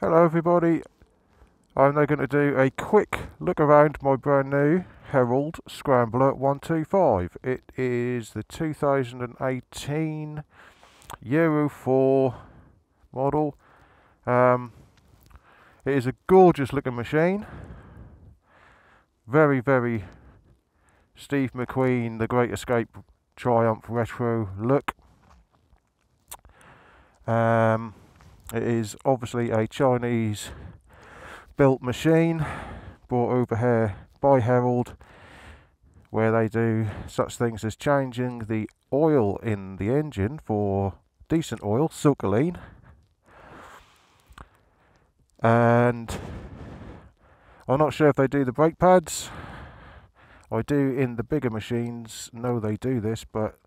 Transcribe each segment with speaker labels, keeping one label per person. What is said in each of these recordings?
Speaker 1: Hello everybody, I'm now going to do a quick look around my brand new Herald Scrambler 125. It is the 2018 Euro 4 model. It is a gorgeous looking machine. Very Steve McQueen, The Great Escape Triumph retro look. It is obviously a Chinese built machine brought over here by Herald, where they do such things as changing the oil in the engine for decent oil, silkaline, and I'm not sure if they do the brake pads. I do in the bigger machines know they do this, but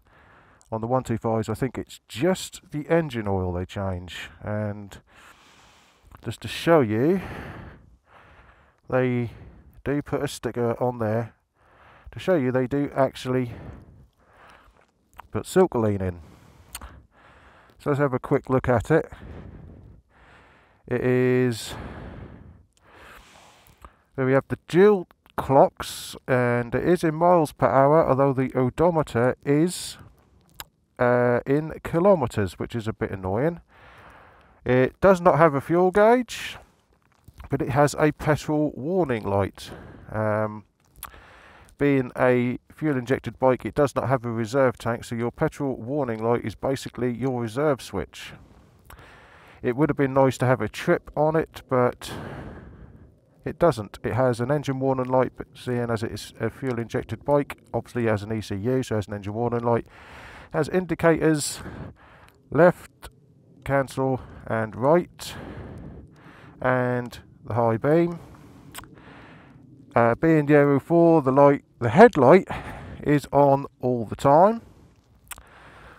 Speaker 1: on the 125s I think it's just the engine oil they change. And just to show you, they do put a sticker on there to show you they do actually put silkaline in. So let's have a quick look at it. It is, there we have the dual clocks, and it is in miles per hour, although the odometer is in kilometers, which is a bit annoying. It does not have a fuel gauge, but it has a petrol warning light. Being a fuel injected bike, it does not have a reserve tank, so your petrol warning light is basically your reserve switch. It would have been nice to have a trip on it, but it doesn't. It has an engine warning light, but seeing as it is a fuel injected bike, obviously it has an ECU, so it has an engine warning light. It has indicators, left, cancel, and right, and the high beam. Being Euro 4, the headlight is on all the time,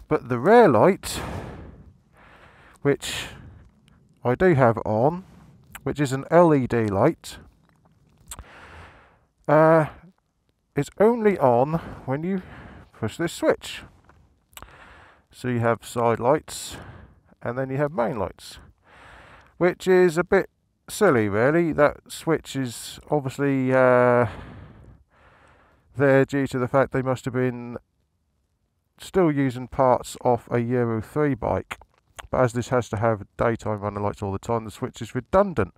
Speaker 1: but the rear light, which I do have on, which is an LED light, is only on when you push this switch. So you have side lights and then you have main lights, which is a bit silly really. That switch is obviously there due to the fact they must have been still using parts off a Euro 3 bike, but as this has to have daytime running lights all the time, the switch is redundant.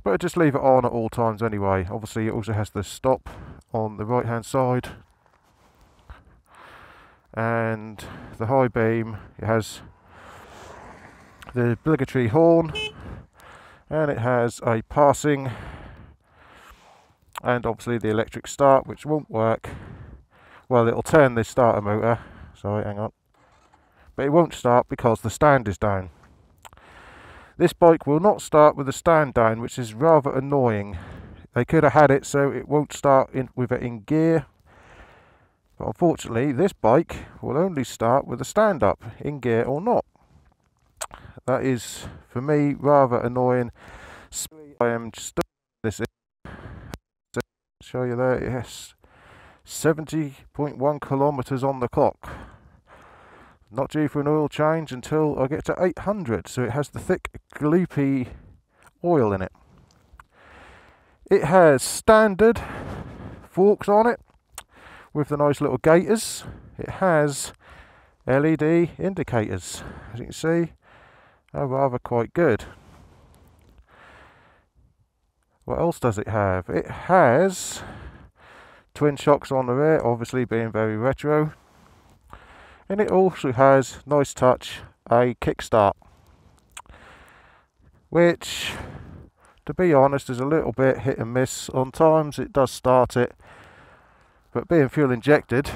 Speaker 1: But I just leave it on at all times anyway. Obviously it also has the stop on the right hand side, and the high beam, it has the obligatory horn, and it has a passing, and obviously the electric start, which won't work. Well, it'll turn the starter motor, sorry, hang on, but it won't start because the stand is down. This bike will not start with the stand down, which is rather annoying. They could have had it so it won't start with it in gear, but unfortunately this bike will only start with the stand up, in gear or not. That is, for me, rather annoying. I am just this in. Show you there, yes, 70.1 kilometers on the clock. Not due for an oil change until I get to 800, so it has the thick gloopy oil in it. It has standard forks on it with the nice little gaiters. It has LED indicators, as you can see, are rather quite good. What else does it have? It has twin shocks on the rear, obviously being very retro, and it also has, nice touch, a kickstart, which, to be honest, is a little bit hit and miss. On times it does start it, but being fuel injected,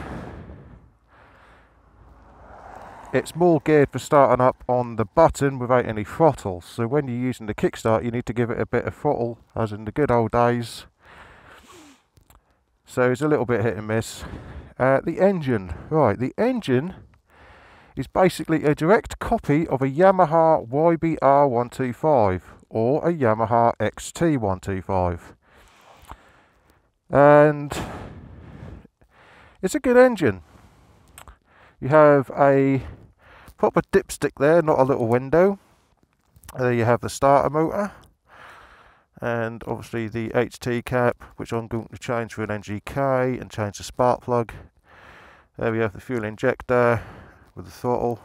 Speaker 1: it's more geared for starting up on the button without any throttle. So when you're using the kickstart, you need to give it a bit of throttle, as in the good old days. So it's a little bit hit and miss. The engine, right, the engine is basically a direct copy of a Yamaha YBR 125 or a Yamaha XT 125. And it's a good engine. You have a proper dipstick there, not a little window. There you have the starter motor, and obviously the HT cap, which I'm going to change for an NGK and change the spark plug. There we have the fuel injector with the throttle,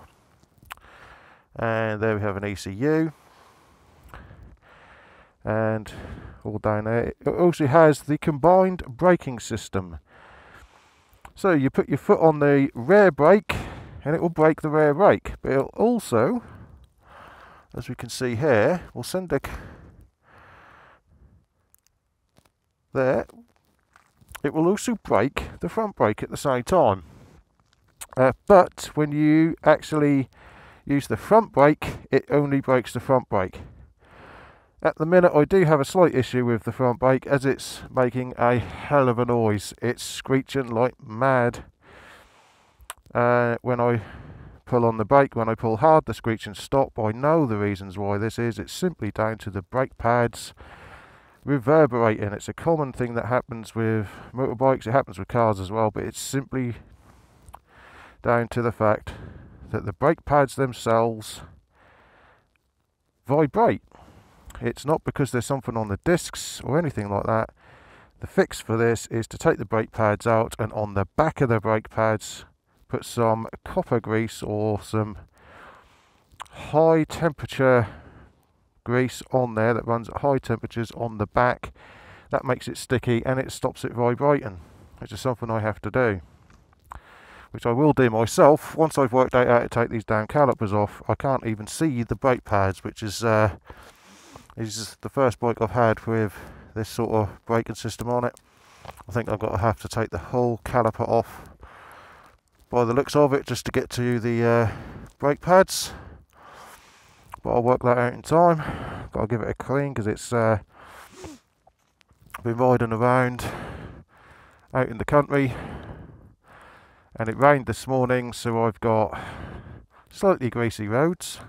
Speaker 1: and there we have an ECU, and all down there. It also has the combined braking system. So you put your foot on the rear brake and it will brake the rear brake, but it'll also, as we can see here, will send a there. It will also brake the front brake at the same time. But when you actually use the front brake, it only brakes the front brake. At the minute I do have a slight issue with the front brake, as it's making a hell of a noise. It's screeching like mad. When I pull on the brake, when I pull hard, the screeching stops. I know the reasons why this is. It's simply down to the brake pads reverberating. It's a common thing that happens with motorbikes. It happens with cars as well, but it's simply down to the fact that the brake pads themselves vibrate. It's not because there's something on the discs or anything like that. The fix for this is to take the brake pads out, and on the back of the brake pads put some copper grease or some high temperature grease on there that runs at high temperatures on the back. That makes it sticky and it stops it vibrating, which is something I have to do, which I will do myself once I've worked out how to take these damn calipers off. I can't even see the brake pads, which is the first bike I've had with this sort of braking system on it. I think I've got to have to take the whole caliper off by the looks of it just to get to the brake pads, but I'll work that out in time. Got to give it a clean because it's been riding around out in the country and it rained this morning, so I've got slightly greasy roads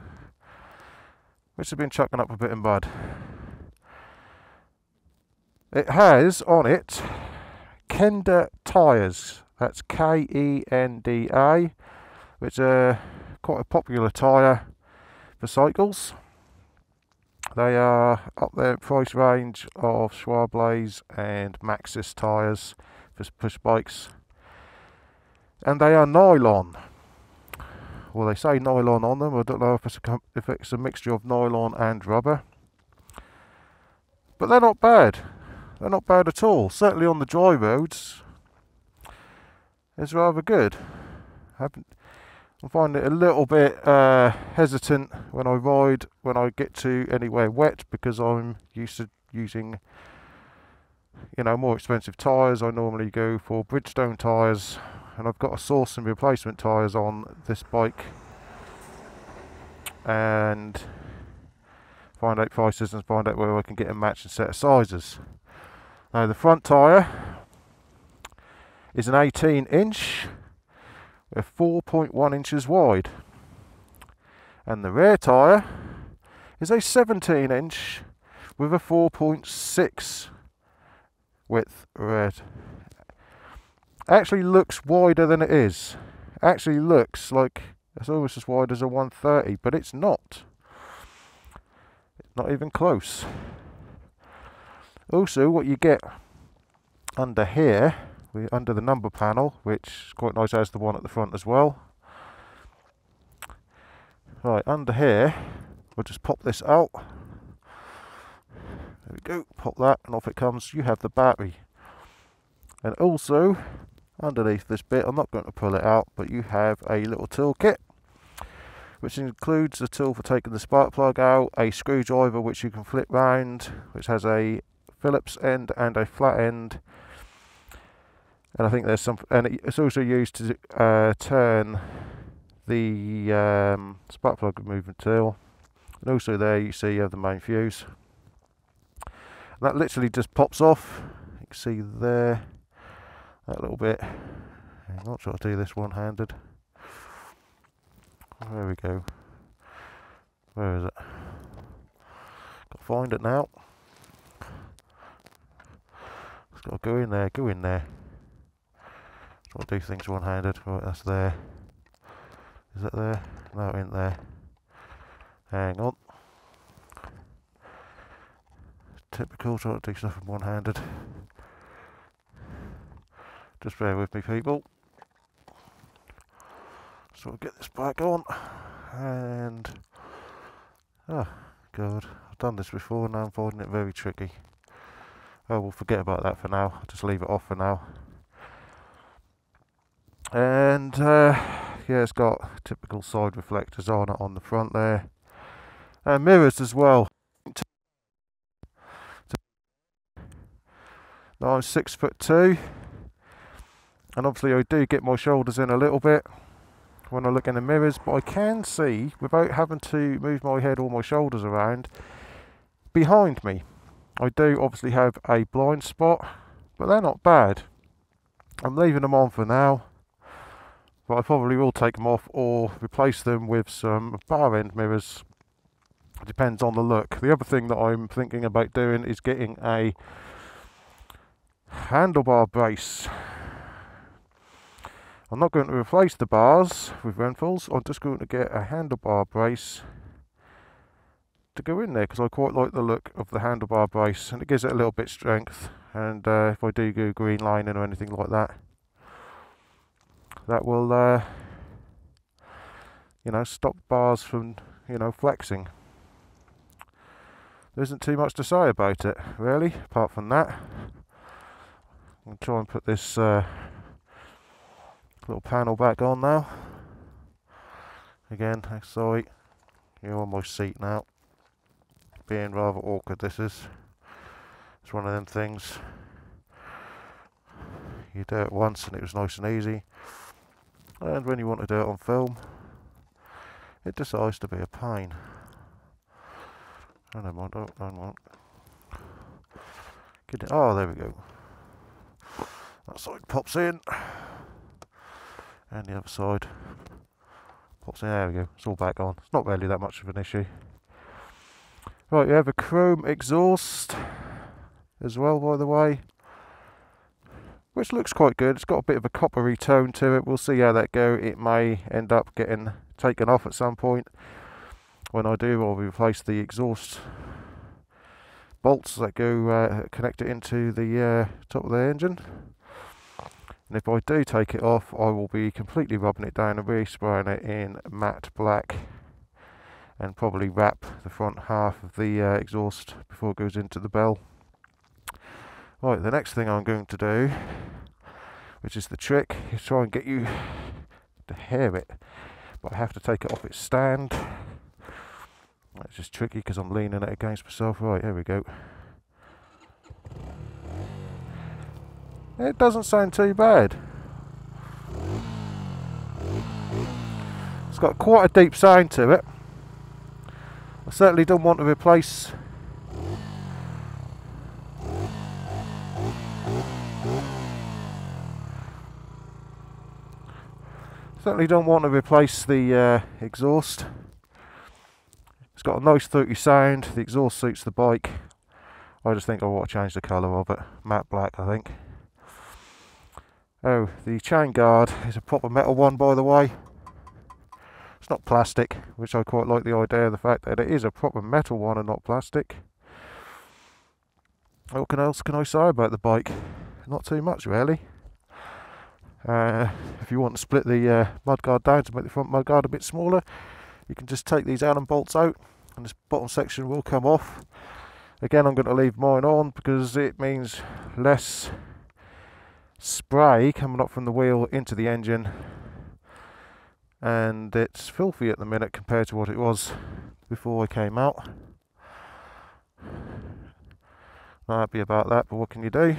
Speaker 1: which have been chucking up a bit of mud. It has on it Kenda tyres. That's Kenda, which are quite a popular tyre for cycles. They are up there price range of Schwable's and Maxxis tyres for push bikes, and they are nylon. Well, they say nylon on them. I don't know if it's a mixture of nylon and rubber, but they're not bad. They're not bad at all. Certainly on the dry roads, it's rather good. I find it a little bit hesitant when I ride, when I get to anywhere wet, because I'm used to using, more expensive tyres. I normally go for Bridgestone tyres, and I've got to source some replacement tyres on this bike and find out prices and find out where I can get a matching set of sizes. Now the front tyre is an 18-inch with 4.1 inches wide, and the rear tyre is a 17-inch with a 4.6 width rear. Actually looks wider than it is. Actually looks like it's almost as wide as a 130, but it's not. It's not even close. Also, what you get under here, under the number panel, which is quite nice, as the one at the front as well. Right, under here, we'll just pop this out. There we go, pop that, and off it comes. You have the battery. And also, underneath this bit, I'm not going to pull it out, but you have a little toolkit, which includes a tool for taking the spark plug out, a screwdriver which you can flip round, which has a Phillips end and a flat end, and I think there's some, and it's also used to turn the spark plug removal tool. And also there you see you have the main fuse, and that literally just pops off. You can see there that little bit. I'm not sure to do this one-handed. There we go. Where is it? Got to find it now. It's got to go in there, go in there. Got to do things one-handed. Right, that's there. Is that there? No, it ain't there. Hang on. Typical, trying to do stuff one-handed. Just bear with me, people. So I'll get this back on, and oh god, I've done this before, now I'm finding it very tricky. Oh, we'll forget about that for now, I'll just leave it off for now. And yeah, it's got typical side reflectors on it on the front there, and mirrors as well. Now I'm 6'2", and obviously I do get my shoulders in a little bit when I look in the mirrors, but I can see, without having to move my head or my shoulders around, behind me. I do obviously have a blind spot, but they're not bad. I'm leaving them on for now, but I probably will take them off or replace them with some bar end mirrors. It depends on the look. The other thing that I'm thinking about doing is getting a handlebar brace. I'm not going to replace the bars with Renfrews, I'm just going to get a handlebar brace to go in there, because I quite like the look of the handlebar brace, and it gives it a little bit of strength, and if I do go green lining or anything like that, that will you know, stop bars from, you know, flexing. There isn't too much to say about it really, apart from that. I'll try and put this little panel back on now. Again, sorry, you're on my seat now. Being rather awkward, this is. It's one of them things. You do it once and it was nice and easy, and when you want to do it on film, it decides to be a pain. Oh, never mind, oh, don't want. Get it. Oh, there we go. That side pops in, and the other side pops in. There we go, it's all back on. It's not really that much of an issue. Right, you have a chrome exhaust as well, by the way, which looks quite good. It's got a bit of a coppery tone to it. We'll see how that goes. It may end up getting taken off at some point. When I do, I'll replace the exhaust bolts that go connect it into the top of the engine. And if I do take it off, I will be completely rubbing it down and re-spraying it in matte black, and probably wrap the front half of the exhaust before it goes into the bell. Right, the next thing I'm going to do, which is the trick, is try and get you to hear it, but I have to take it off its stand. That's just tricky because I'm leaning it against myself. Right, here we go. It doesn't sound too bad. It's got quite a deep sound to it. I certainly don't want to replace the exhaust. It's got a nice throaty sound. The exhaust suits the bike. I just think I want to change the colour of it. Matte black, I think. Oh, the chain guard is a proper metal one, by the way. It's not plastic, which I quite like the idea of the fact that it is a proper metal one and not plastic. What else can I say about the bike? Not too much, really. If you want to split the mudguard down to make the front mudguard a bit smaller, you can just take these Allen bolts out, and this bottom section will come off. Again, I'm going to leave mine on because it means less spray coming up from the wheel into the engine, and it's filthy at the minute compared to what it was before I came out. Not happy about that, but what can you do?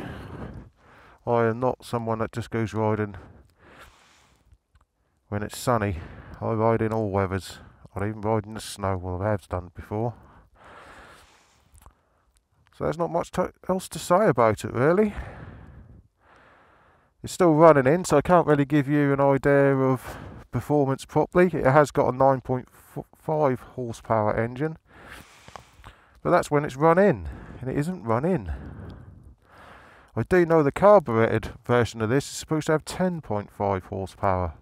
Speaker 1: I am not someone that just goes riding when it's sunny. I ride in all weathers. I even ride in the snow. Well, I have done before. So there's not much else to say about it, really. It's still running in, so I can't really give you an idea of performance properly. It has got a 9.5 horsepower engine, but that's when it's run in, and it isn't run in. I do know the carburetted version of this is supposed to have 10.5 horsepower,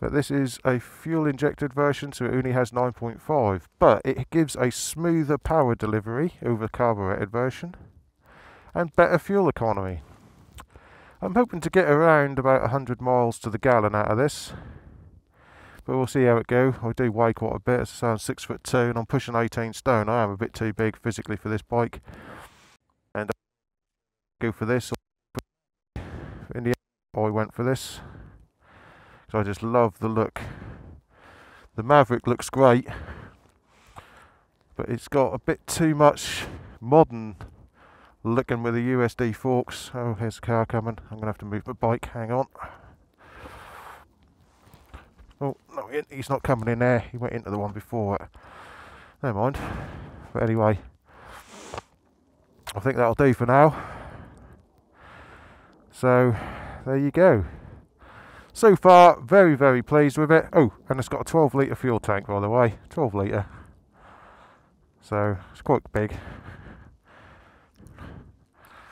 Speaker 1: But this is a fuel injected version, so it only has 9.5, but it gives a smoother power delivery over the carburetted version and better fuel economy. I'm hoping to get around about 100 miles to the gallon out of this, but we'll see how it goes. I do weigh quite a bit, as I say, I'm 6'2" and I'm pushing 18 stone. I am a bit too big physically for this bike, and I go for this. In the end I went for this, because I just love the look. The Maverick looks great, but it's got a bit too much modern looking with the USD forks. Oh, here's the car coming. I'm going to have to move my bike. Hang on. Oh, no, he's not coming in there. He went into the one before it. Never mind. But anyway, I think that'll do for now. So, there you go. So far, very, very pleased with it. Oh, and it's got a 12 litre fuel tank, by the way. 12 litre. So, it's quite big.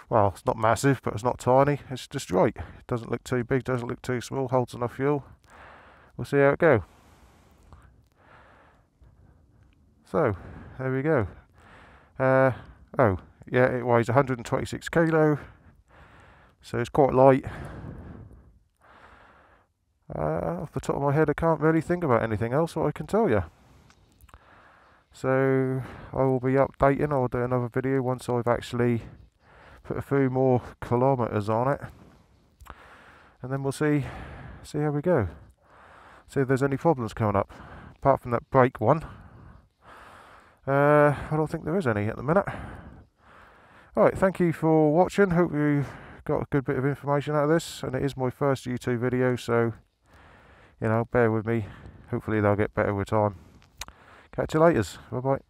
Speaker 1: Well, it's not massive, but it's not tiny. It's just right. It doesn't look too big, doesn't look too small, holds enough fuel. We'll see how it goes. So, there we go. Oh, yeah, it weighs 126 kilo. So it's quite light. Off the top of my head, I can't really think about anything else what I can tell you. So, I will be updating. I'll do another video once I've actually put a few more kilometres on it, and then we'll see how we go. See if there's any problems coming up, apart from that brake one. I don't think there is any at the minute. Alright, thank you for watching. Hope you got a good bit of information out of this, and it is my first YouTube video, so you know, bear with me. Hopefully they'll get better with time. Catch you later. Bye bye.